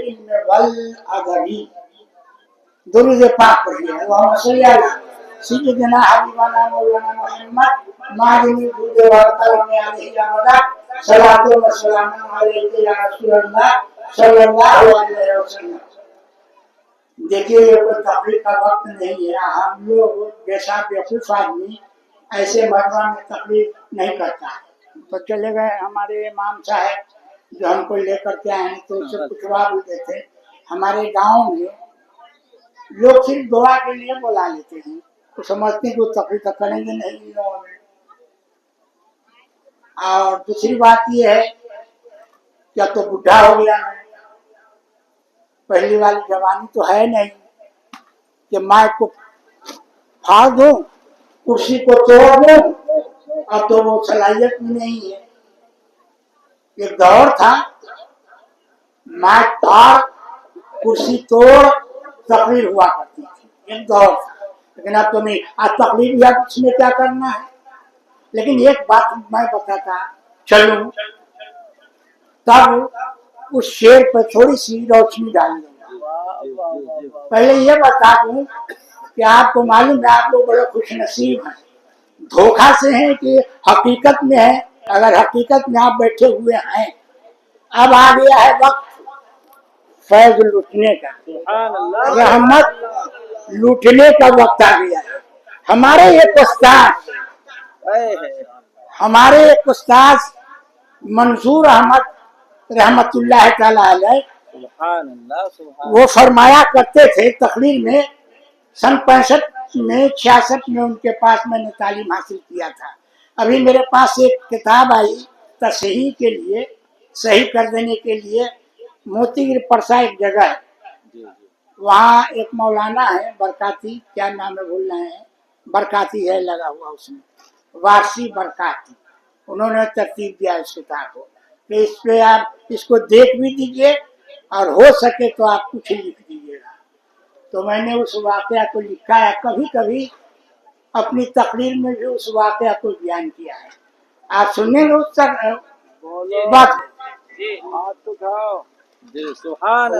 इल्म वल अदबी। दुरूद पाक पढ़िए। अल्लाहुम्मा सल्ली अला सय्यिदिना हबीबना मौलाना मुहम्मद मादिनी दूद व कलम अलैहि अबदा सलातो व सलाम अलैहि या रसूलल्लाह सल्लल्लाहु अलैहि वसल्लम। देखिए ये कोई तकलीफ का वक्त नहीं है। हम लोग जैसा बेवकूफ आदमी ऐसे मरवा में तकलीफ नहीं करता है। तो चले गए हमारे इमाम साहब जो हमको लेकर के आए तो उससे पूछवा भी देते। हमारे गांव में लोग सिर्फ दुआ के लिए बुला लेते हैं तो समझते हैं कि वो तकलीफ तो करेंगे नहीं लोगों में। और दूसरी बात ये है कि अब तो बुढ़ा हो गया है, पहली वाली जवानी तो है नहीं कि माइक को फाड़ दूं, कुर्सी को तोड़ दूं। अब तो वो सलाहियत भी नहीं है। एक दौर था माइक फाड़ कुर्सी तोड़ तकरीर हुआ करती थी, एक दौर था। लेकिन अब तो नहीं। आज तकलीफ या उसमें क्या करना है। लेकिन एक बात मैं बताता चलूं तब उस शेर पर थोड़ी सी रोशनी डाल दूंगा। पहले ये बता दूं कि आपको मालूम है आप लोग बड़े खुश नसीब हैं। धोखा से हैं कि हकीकत में है। अगर हकीकत में आप बैठे हुए हैं, अब आ गया है वक्त फैज लूटने का, रहमत लूटने का वक्त आ गया है। हमारे एक उस्ताद मंसूर अहमद रहमतुल्लाह तआला अलैह, वो फरमाया करते थे तकरीर में, सन 65 में 66 में उनके पास मैंने तालीम हासिल किया था। अभी मेरे पास एक किताब आई तसहीह के लिए, सही कर देने के लिए। मोतीगिर परसा एक जगह है, वहाँ एक मौलाना है बरकाती, क्या नाम है भूल रहे हैं, बरकाती है लगा हुआ उसमें, वारसी बरकाती। उन्होंने तरतीब दिया इस किताब को कि इस पे आप इसको देख भी दीजिए और हो सके तो आप कुछ लिख दीजिएगा। तो मैंने उस वाकया को लिखा है, कभी कभी अपनी तकरीर में भी उस वाकया को बयान किया है। आप सुनेंगे उस बात।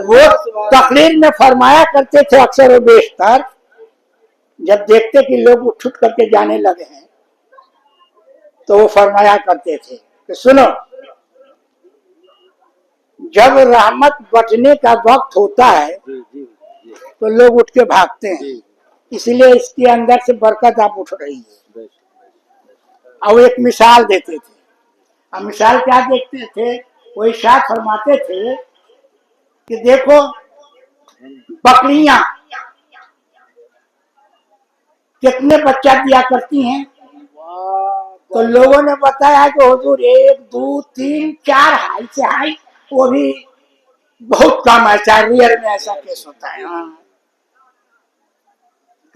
वो तकरीर में फरमाया करते थे अक्सर और बेशतर, जब देखते कि लोग उठ उठ करके जाने लगे हैं तो वो फरमाया करते थे कि सुनो, जब रहमत बचने का वक्त होता है तो लोग उठ के भागते हैं, इसलिए इसके अंदर से बरकत आप उठ रही है। और एक मिसाल देते थे। अब मिसाल क्या देखते थे, वो इरशाद फरमाते थे कि देखो बकरियां कितने बच्चा दिया करती हैं। तो लोगों ने बताया कि हुजूर 1 2 3 4 हाई से हाई, वो भी बहुत कम है, चाहे रियर में ऐसा केस होता है।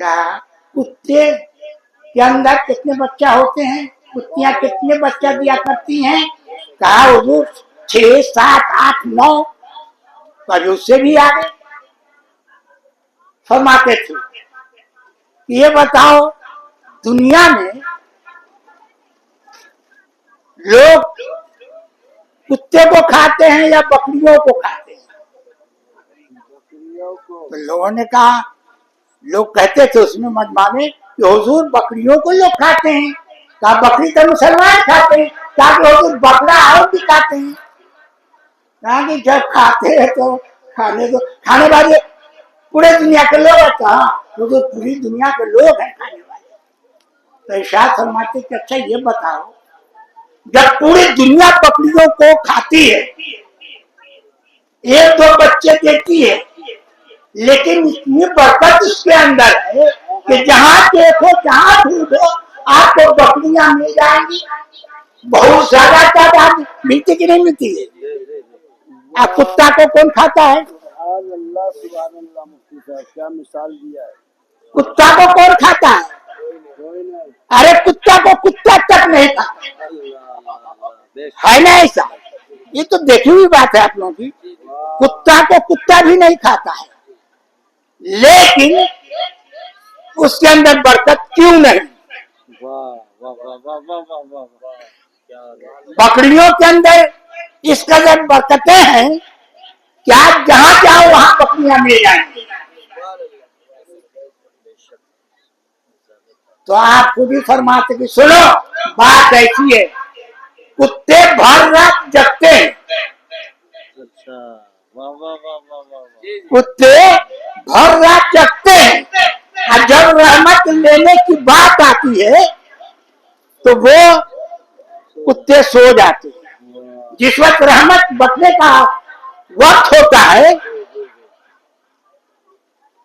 कहा कुत्ते के अंदर कितने बच्चा होते हैं, कुत्तियां कितने बच्चा दिया करती हैं। कहा हुजूर 6 7 8 9, कभी उससे भी आगे। फरमाते थे ये बताओ दुनिया में लोग कुत्ते को खाते हैं या बकरियों को खाते हैं। तो लोगों ने कहा, लोग कहते थे उसमें मजमा में कि हुजूर बकरियों को लोग खाते हैं। कहा बकरी तो मुसलमान खाते हैं। कहा कि हुजूर बकरा और भी खाते हैं। कहा कि जब खाते हैं तो खाने दो, खाने वाले पूरे दुनिया के लोग हैं। कहा हुजूर पूरी दुनिया के लोग हैं खाने वाले। तो इरशाद फरमाते कि अच्छा ये बताओ, जब पूरी दुनिया बकरियों को खाती है, 1 2 बच्चे देती है, लेकिन इतनी बरकत इसके अंदर है कि जहां देखो जहां ढूंढो आपको बकरियां मिल जाएंगी। बहुत ज्यादा तादाद मिलती कि नहीं मिलती है। आप कुत्ता को कौन खाता है? क्या मिसाल दिया है। कुत्ता को कौन खाता है? अरे कुत्ता को कुत्ता तक नहीं खाता है ना ऐसा। ये तो देखी हुई बात है आप लोगों की। कुत्ता को कुत्ता भी नहीं खाता है, लेकिन उसके अंदर बरकत क्यों नहीं। बकरियों के अंदर इस कदर बरकतें हैं कि आप जहां बकरियां मिल जाएंगी। तो आप खुद ही फरमाते कि सुनो, बात ऐसी है, कुत्ते भर रात जगते हैं। अच्छा, वाह वाह वाह वाह वाह। कुत्ते भर रात जगते हैं, और जब रहमत लेने की बात आती है तो वो कुत्ते सो जाते हैं। जिस वक्त रहमत बरसने का वक्त होता है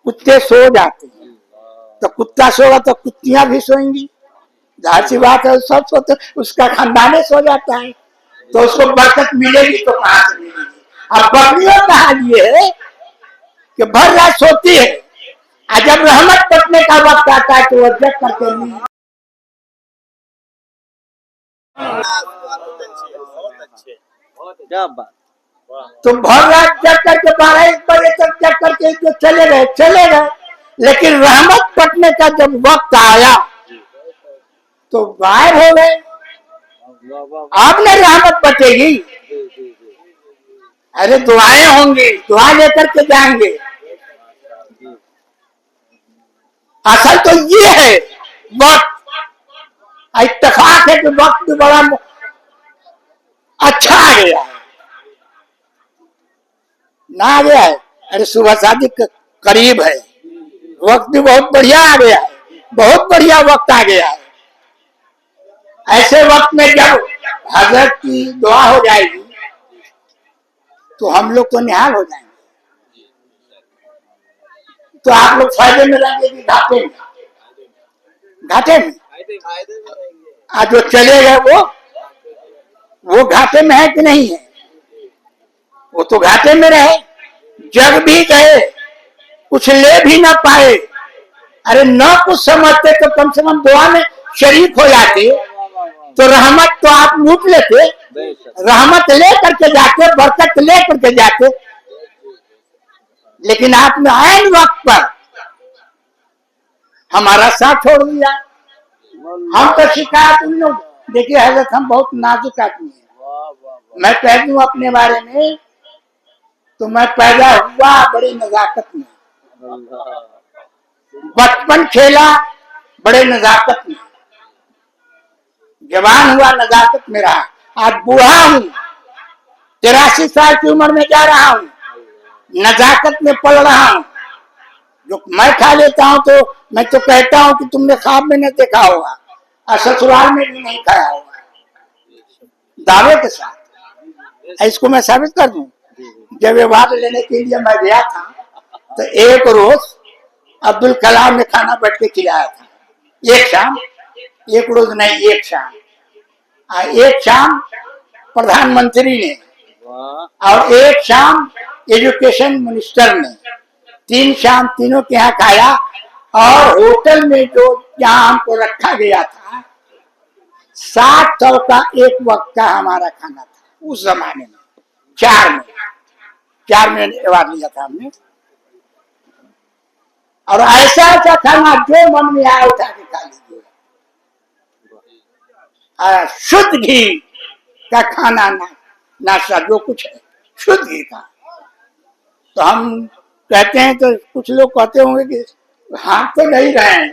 कुत्ते सो जाते हैं। तो कुत्ता सोगा तो कुत्तियां भी सोएंगी, जाहिर सी बात है, सब सोते, उसका खानदान सो जाता है, तो उसको बरकत मिलेगी तो कहां से मिलेगी। अब बकरियों का हाल ये है कि भर रात सोती है, और जब रहमत बरसने का वक्त आता है तो वो जग करके नहीं। क्या बात। तो भर रात जग करके 12-1 बजे तक जग करके जो चले गए, लेकिन रहमत बरसने का जब वक्त आया तो गायब हो गए। अब नहीं रहमत बचेगी, अरे दुआएं होंगी, दुआ लेकर के जाएंगे। असल तो ये है वक्त, इत्तेफाक है कि वक्त भी बड़ा अच्छा आ गया है, ना आ गया है। अरे सुबह शादी करीब है, वक्त भी बहुत बढ़िया आ गया है, बहुत बढ़िया वक्त आ गया है। ऐसे वक्त में जब हजरत की दुआ हो जाएगी तो हम लोग तो निहाल हो जाएंगे। तो आप लोग फायदे में रहेंगे कि घाटे में? घाटे में। आज जो चले गए वो घाटे में है कि नहीं है? वो तो घाटे में रहे, जग भी गए, कुछ ले भी ना पाए। अरे न कुछ समझते तो कम से कम दुआ में शरीक हो जाते, तो रहमत तो आप लूट लेते, रहमत ले करके जाते, बरकत ले करके जाते। लेकिन आपने आयन वक्त पर हमारा साथ छोड़ दिया। हम तो शिकायत उन लोग, देखिए हजरत हम बहुत नाजुक आदमी है। मैं कह दूं अपने बारे में तो मैं पैदा हुआ बड़ी नजाकत में, बचपन खेला बड़े नजाकत में, जवान हुआ नजाकत में रहा, आज बूढ़ा हूं, 83 साल की उम्र में जा रहा हूं, नजाकत में पल रहा हूं। जो मैं खा लेता हूं तो मैं तो कहता हूं कि तुमने ख्वाब में नहीं देखा होगा, और ससुराल में भी नहीं खाया होगा, दावे के साथ। इसको मैं साबित कर दूं। जब ये बात लेने के लिए मैं गया था तो एक रोज अब्दुल कलाम ने खाना बैठ के खिलाया था, एक शाम, एक रोज नहीं, एक शाम। एक शाम प्रधानमंत्री ने और एक शाम एजुकेशन मिनिस्टर ने, 3 शाम तीनों के यहाँ खाया। और होटल में जो जहाँ हमको रखा गया था 700 का एक वक्त का हमारा खाना था उस जमाने में, 4 में अवार्ड लिया था हमने। और ऐसा ऐसा खाना जो मन में आया उठा के खा लीजिए, शुद्ध घी का खाना, नाश्ता जो कुछ है शुद्ध घी का। तो हम कहते हैं तो कुछ लोग कहते होंगे कि हाँ तो नहीं रहे हैं,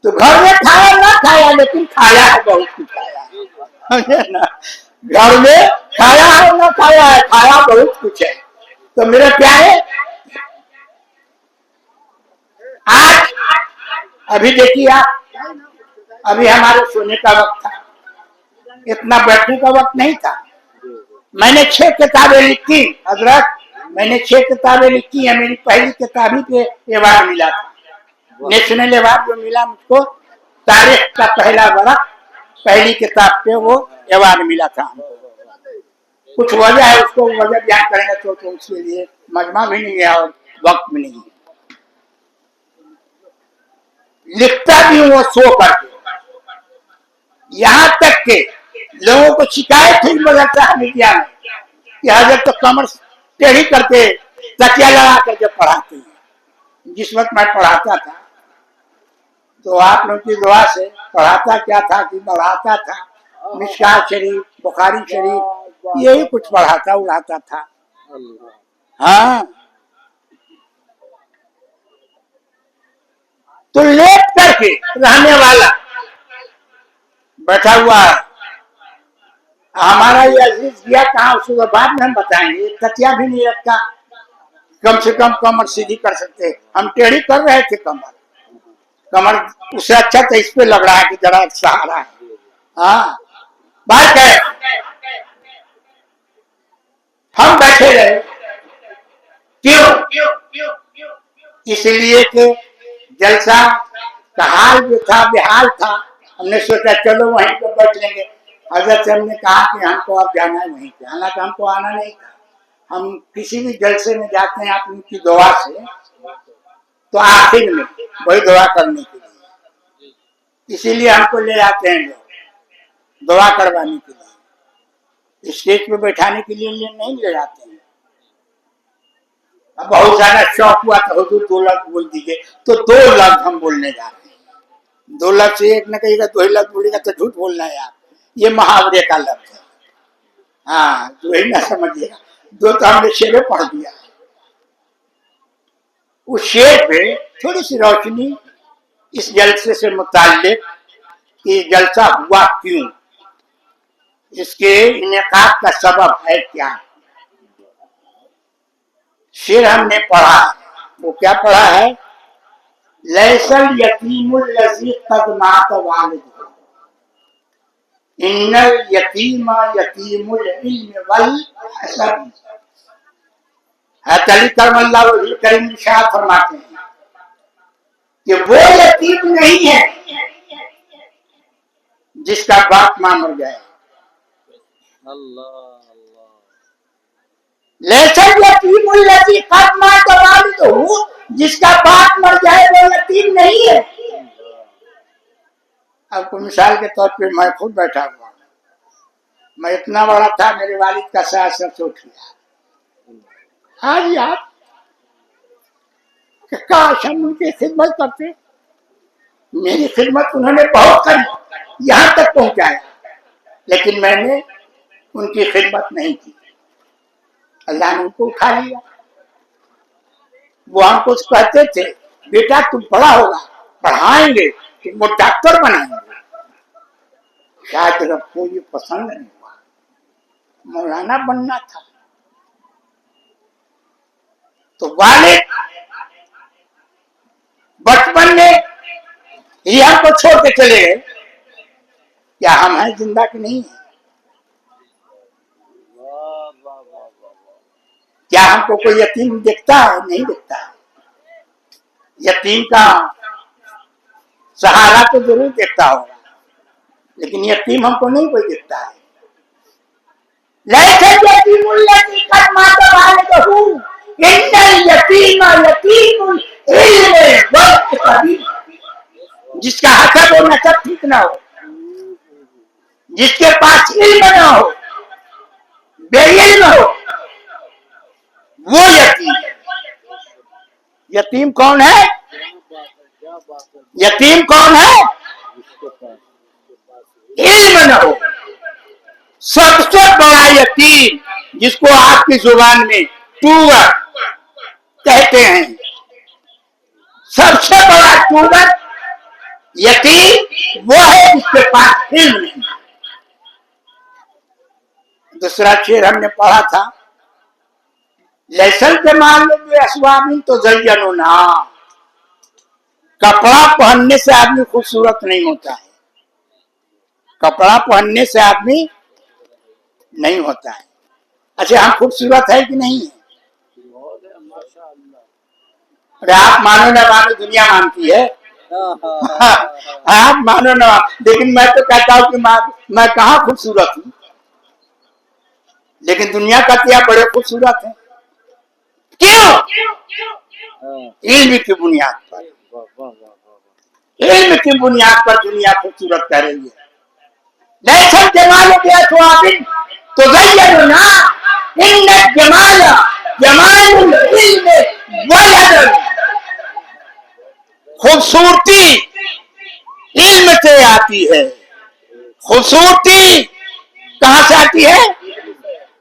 तो घर में खाया ना खाया लेकिन खाया है, बहुत कुछ खाया है ना, घर में खाया है ना खाया है, खाया बहुत कुछ है। तो मेरे प्यारे, आज अभी देखिए आप, अभी हमारे सोने का वक्त था, इतना बैठने का वक्त नहीं था। मैंने 6 किताबें लिखी हजरत, मैंने 6 किताबें लिखी है। मेरी पहली किताब ही पे अवार्ड मिला था, नेशनल अवार्ड जो मिला मुझको, तारीख का पहला बरस, पहली किताब पे वो अवार्ड मिला था हमको। कुछ वजह है, उसको वजह बयान करेंगे तो उसके लिए मजमा भी नहीं है और वक्त भी नहीं है। लिखता भी हूँ वो सो करके, यहाँ तक के लोगों को शिकायत थी मदरसा मीडिया में कि हजरत तो कमर टेढ़ी करके तकिया लगा करके पढ़ाते हैं। जिस वक्त मैं पढ़ाता था तो आप लोगों की दुआ से पढ़ाता क्या था कि पढ़ाता था मिशकात शरीफ, बुखारी शरीफ, यही कुछ पढ़ाता उड़ाता था। हाँ, के रहने वाला बैठा हुआ है। हमारा ये अजीज गया कहाँ, उसको बाद में हम बताएंगे। तकिया भी नहीं रखता, कम से कम कमर सीधी कर सकते। हम टेढ़ी कर रहे थे कमर, कमर उससे अच्छा तो इस पे लग रहा है कि जरा सहारा है। हाँ बात है, हम बैठे रहे क्यों? इसलिए कि जलसा का हाल जो था बेहाल था। हमने सोचा चलो वहीं पर बैठ लेंगे। हजरत से हमने कहा कि हमको अब जाना है वहीं पे, हालांकि हमको आना नहीं था। हम किसी भी जलसे में जाते हैं आप उनकी दुआ से, तो आखिर में वही दुआ करने के लिए, इसीलिए हमको ले आते हैं लोग दुआ करवाने के लिए। स्टेज पे बैठाने के लिए नहीं ले जाते हैं। अब बहुत ज्यादा शौक हुआ तो हुजूर 2 लफ्ज बोल दीजिए, तो 2 लफ्ज हम बोलने जा रहे हैं। 2 लफ्ज से एक न कहेगा, 2 ही लफ्ज बोलेगा तो झूठ बोलना है आप। ये मुहावरे का लफ्ज है। हाँ जो ही ना समझिएगा, 2 तो हमने शेर पढ़ दिया। उस शेर पे थोड़ी सी रोशनी इस जलसे से मुताल्लिक कि जलसा हुआ क्यों, इसके इनेकाद का सबब है क्या। शेर हमने पढ़ा, वो क्या पढ़ा है? लैसल यतीमुल लज़ी क़द मात वालिदुहु इन्नल यतीमा यतीमुल इल्म वल हसब। अली करमल्लाहु वजह करीम इरशाद फरमाते हैं कि वो यतीम नहीं है जिसका बाप मां मर जाए। लैसल यतीमुल लज़ी क़द मात वालिदुहु, जिसका बाप मर जाए वो यतीम नहीं है। आपको मिसाल के तौर पे मैं खुद बैठा हुआ, मैं इतना बड़ा था, मेरे वालिद का साया सब उठ गया। हाँ जी आप काश हम उनकी खिदमत करते। मेरी खिदमत उन्होंने बहुत करी, यहाँ तक पहुंचाया, लेकिन मैंने उनकी खिदमत नहीं की। अल्लाह ने उनको उठा लिया। वो हमको कहते थे बेटा तुम बड़ा होगा, पढ़ाएंगे, तुमको डॉक्टर बनाएंगे। शायद रब्बो ये पसंद नहीं हुआ, मौलाना बनना था। तो वालिद बचपन में ही हमको छोड़ के चले गए। क्या हम हैं जिंदा कि नहीं है? क्या हमको कोई यतीम दिखता है? नहीं दिखता है। यतीम का सहारा तो जरूर दिखता होगा, लेकिन यतीम हमको नहीं कोई दिखता है। लैसल यतीमुल लज़ी क़द मात वालिदुहु इन्नल यतीमा यतीमुल इल्म वल हसब। जिसका हसब और नसब ठीक ना हो, जिसके पास इल्म ना हो, बेइल्म हो, वो यतीम है। यतीम कौन है? यतीम कौन है? इल्म न हो। सबसे बड़ा यतीम जिसको आपकी जुबान में टूगर कहते हैं, सबसे बड़ा टूगर यतीम वो है जिसके पास इल्म नहीं। दूसरा शेर हमने पढ़ा था, लैसल जमाल बिअस्वाबिन तुज़य्यनुना। कपड़ा पहनने से आदमी खूबसूरत नहीं होता है। कपड़ा पहनने से आदमी नहीं होता है। अच्छा हम खूबसूरत है कि नहीं है? अरे आप मानो ना मानो, दुनिया मानती है। आप मानो ना, लेकिन मैं तो कहता हूँ कि मैं कहाँ खूबसूरत हूँ, लेकिन दुनिया कहती है बड़े खूबसूरत है। क्यों? इल्म की बुनियाद पर, इल्म की बुनियाद पर दुनिया खूबसूरत कर रही है। लैसल जमाल बिअस्वाबिन तुज़य्यनुना इन्नल जमाल जमालुल इल्म वल अदब। खूबसूरती इल्म से आती है। खूबसूरती कहाँ से आती है?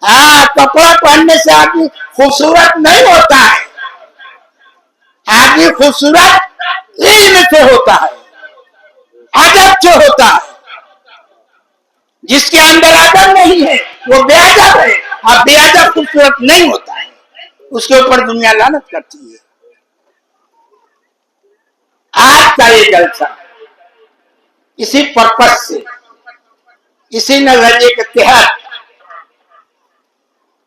हाँ, कपड़ा पहनने से आदमी खूबसूरत नहीं होता है। आदमी खूबसूरत इल्म से होता है। खूबसूरत जो होता है, जिसके अंदर अदब नहीं है, वो बेअदब है, और बेअदब खूबसूरत नहीं होता है, उसके ऊपर दुनिया लानत करती है। आज का ये जलसा इसी पर्पस से, इसी नजरिए के तहत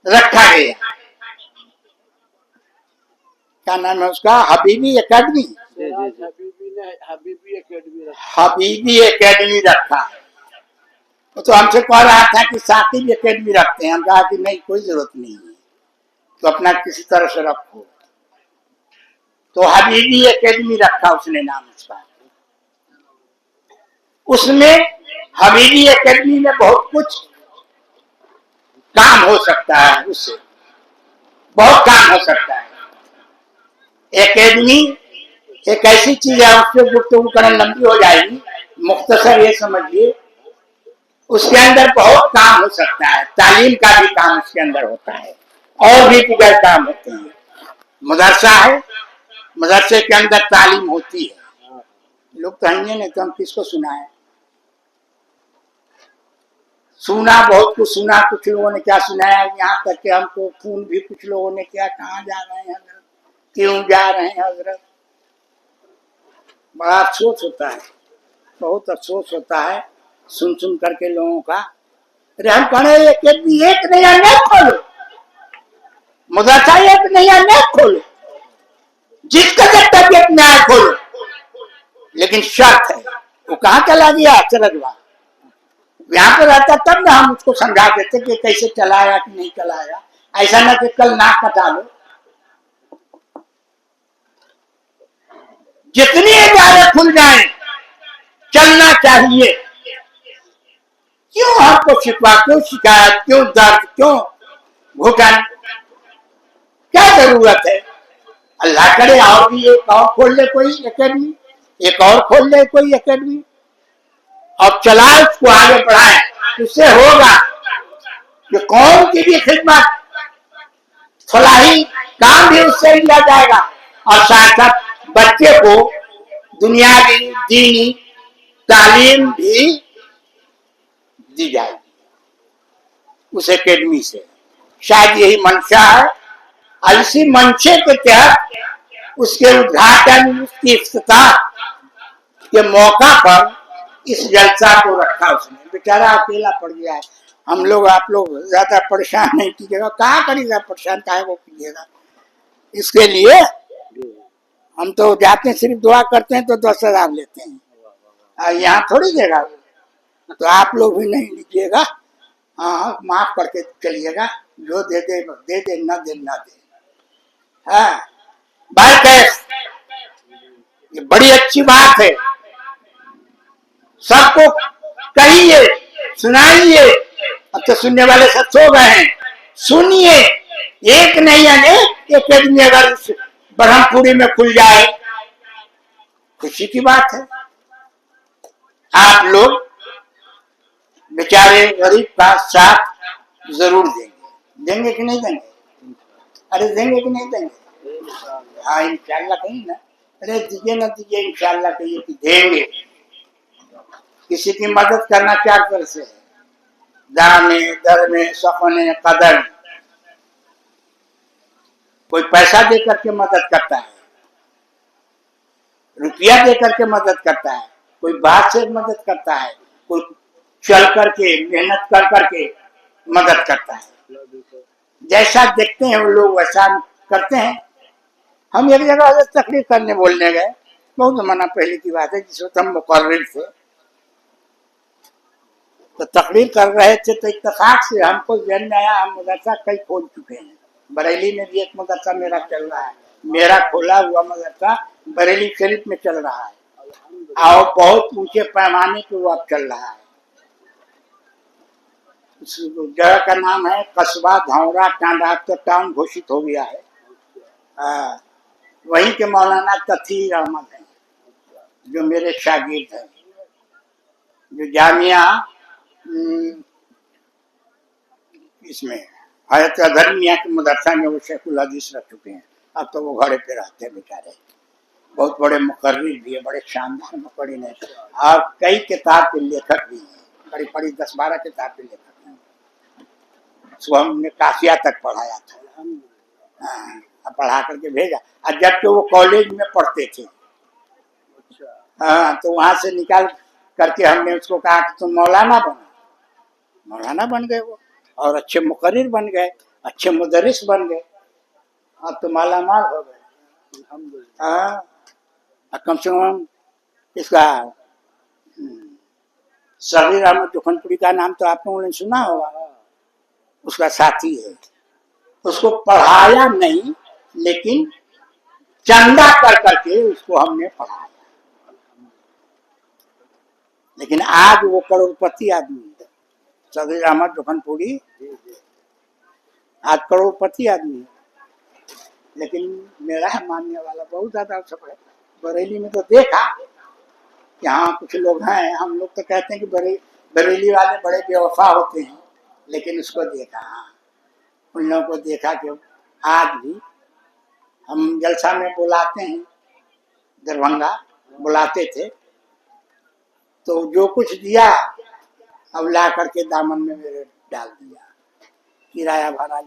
रखा गया। क्या नाम है उसका? हबीबी एकेडमी। हबीबी एकेडमी रखा। तो हमसे कह रहा था कि साकिब एकेडमी रखते हैं। हम कहा कि नहीं, कोई जरूरत नहीं है, तो अपना किसी तरह से रखो। तो हबीबी एकेडमी रखा उसने नाम उसका। उसमें हबीबी एकेडमी में बहुत कुछ काम हो सकता है, उससे बहुत काम हो सकता है। एकेडमी एक ऐसी चीज है, उससे गुफ्तगू करना लंबी हो जाएगी, मुख्तसर ये समझिए, उसके अंदर बहुत काम हो सकता है। तालीम का भी काम उसके अंदर होता है, और भी बगैर काम होते हैं। मदरसा है, मदरसे के अंदर तालीम होती है। लोग कहेंगे नहीं तो हम किसको सुनाएं? सुना, बहुत कुछ सुना, कुछ लोगों ने क्या सुनाया, यहाँ तक कि हमको फोन भी कुछ लोगों ने किया, कहाँ जा रहे हैं हजरत, क्यों जा रहे हैं हजरत। बड़ा अफसोस होता है, बहुत अफसोस होता है सुन सुन करके लोगों का। अरे हम कह रहे एक नया नेट खोलो, मदरसा एक नया नेट खोलो, जिसका तबियत में आए खोलो, लेकिन शर्त है। वो कहाँ चला गया चरजवा? यहाँ पे रहता तब ना हम उसको समझा देते कि कैसे चलाया कि नहीं चलाया। ऐसा ना कि कल नाक कटा लो। जितनी इजाजत खुल जाए चलना चाहिए। क्यों हमको शिकवा, क्यों शिकायत, क्यों दर्द, क्यों घुटन? क्या जरूरत है? अल्लाह करे और भी एक और खोल ले कोई एकेडमी, एक और खोल ले कोई एकेडमी, और चलाए उसको आगे बढ़ाए। उससे होगा कि कौम की भी खिदमत, फलाही काम भी उससे लिया जाएगा, और साथ साथ बच्चे को दुनियावी दीनी तालीम भी दी जाएगी उस एकेडमी से। शायद यही मंशा है, और इसी मंशे के तहत उसके उद्घाटन, उसकी इफ्तिताह के मौका पर इस जलसा को रखा उसने। बेचारा अकेला पड़ गया है। हम लोग, आप लोग ज्यादा परेशान नहीं कीजिएगा। कहाँ करिएगा परेशान, काहे को कीजिएगा? इसके लिए हम तो जाते हैं, सिर्फ दुआ करते हैं तो 10,000 लेते हैं, और यहाँ थोड़ी देगा। तो आप लोग भी नहीं लीजिएगा, हाँ, माफ करके चलिएगा। जो दे दे दे दे, न दे न दे। हाँ भाई, कैस ये बड़ी अच्छी बात है। सबको कहिए, सुनाइए। अब तो सुनने वाले सब सो गए हैं, सुनिए। एक नहीं अनेक एकेडमी अगर ब्रह्मपुरी में खुल जाए, खुशी की बात है। आप लोग बेचारे गरीब का साथ जरूर देंगे। देंगे कि नहीं देंगे? अरे देंगे कि नहीं देंगे? हाँ इंशाल्लाह कहीं ना। अरे दीजिए ना दीजिए, इंशाल्लाह कहिए कि देंगे। किसी की मदद करना चार तरह से है, दान में, दर में, सपने, कदर में। कोई पैसा दे करके मदद करता है, रुपया दे करके मदद करता है, कोई बात से मदद करता है, कोई चल करके मेहनत कर करके मदद करता है। जैसा देखते हैं वो लोग वैसा करते हैं। हम एक जगह तकरीर करने बोलने गए, बहुत जमाना पहले की बात है, जिस वक्त हम मुकर्रिर थे, तो तकरीर कर रहे थे, तो इत्तेफाक से हमको जहन में आया हम मदरसा कई खोल चुके हैं। बरेली में भी एक मदरसा मेरा चल रहा है, मेरा खोला हुआ मदरसा बरेली शरीफ में चल रहा है, और बहुत ऊंचे पैमाने पे वो अब चल रहा है। उस जगह का नाम है कस्बा धौरा टांडा, तो टाउन घोषित हो गया है। वहीं के मौलाना तथीर अहमद हैं, जो मेरे शागिर्द हैं, जो जामिया इसमें हजरत अजहर मियां के मदरसा में वो शेखुल हदीस रख चुके हैं। अब तो वो घरे पे रहते हैं बेचारे। बहुत बड़े मुकर्रिर भी है, बड़े शानदार मुकर्रिर है, और कई किताब के लेखक भी हैं, बड़ी बड़ी 10-12 किताब के लेखक हैं। उसको हमने काफिया तक पढ़ाया था, हाँ, पढ़ा करके भेजा। और जबकि वो कॉलेज में पढ़ते थे, हाँ, तो वहां से निकाल करके हमने उसको कहा कि तुम मौलाना बनो। मौलाना बन गए वो, और अच्छे मुकर्रिर बन गए, अच्छे मुदर्रिस बन गए, अब तो माला माल हो गए। हाँ, कम से कम इसका सगीर अहमद जोखनपुरी का नाम तो आप लोगों ने सुना होगा, उसका साथी है। उसको पढ़ाया नहीं, लेकिन चंदा कर करके उसको हमने पढ़ाया। लेकिन आज वो करोड़पति आदमी है, सगीर अहमद जोखनपुरी आज करोड़पति आदमी है। लेकिन मेरा मानने वाला बहुत ज्यादा सब है। बरेली में तो देखा, यहाँ कुछ लोग हैं, हम लोग तो कहते हैं कि बरेली वाले बड़े बेवफा होते हैं, लेकिन उसको देखा, उन लोगों को देखा कि आज भी हम जलसा में बुलाते हैं, दरभंगा बुलाते थे, तो जो कुछ दिया अब ला करके दामन में मेरे डाल दिया, किराया भाड़ा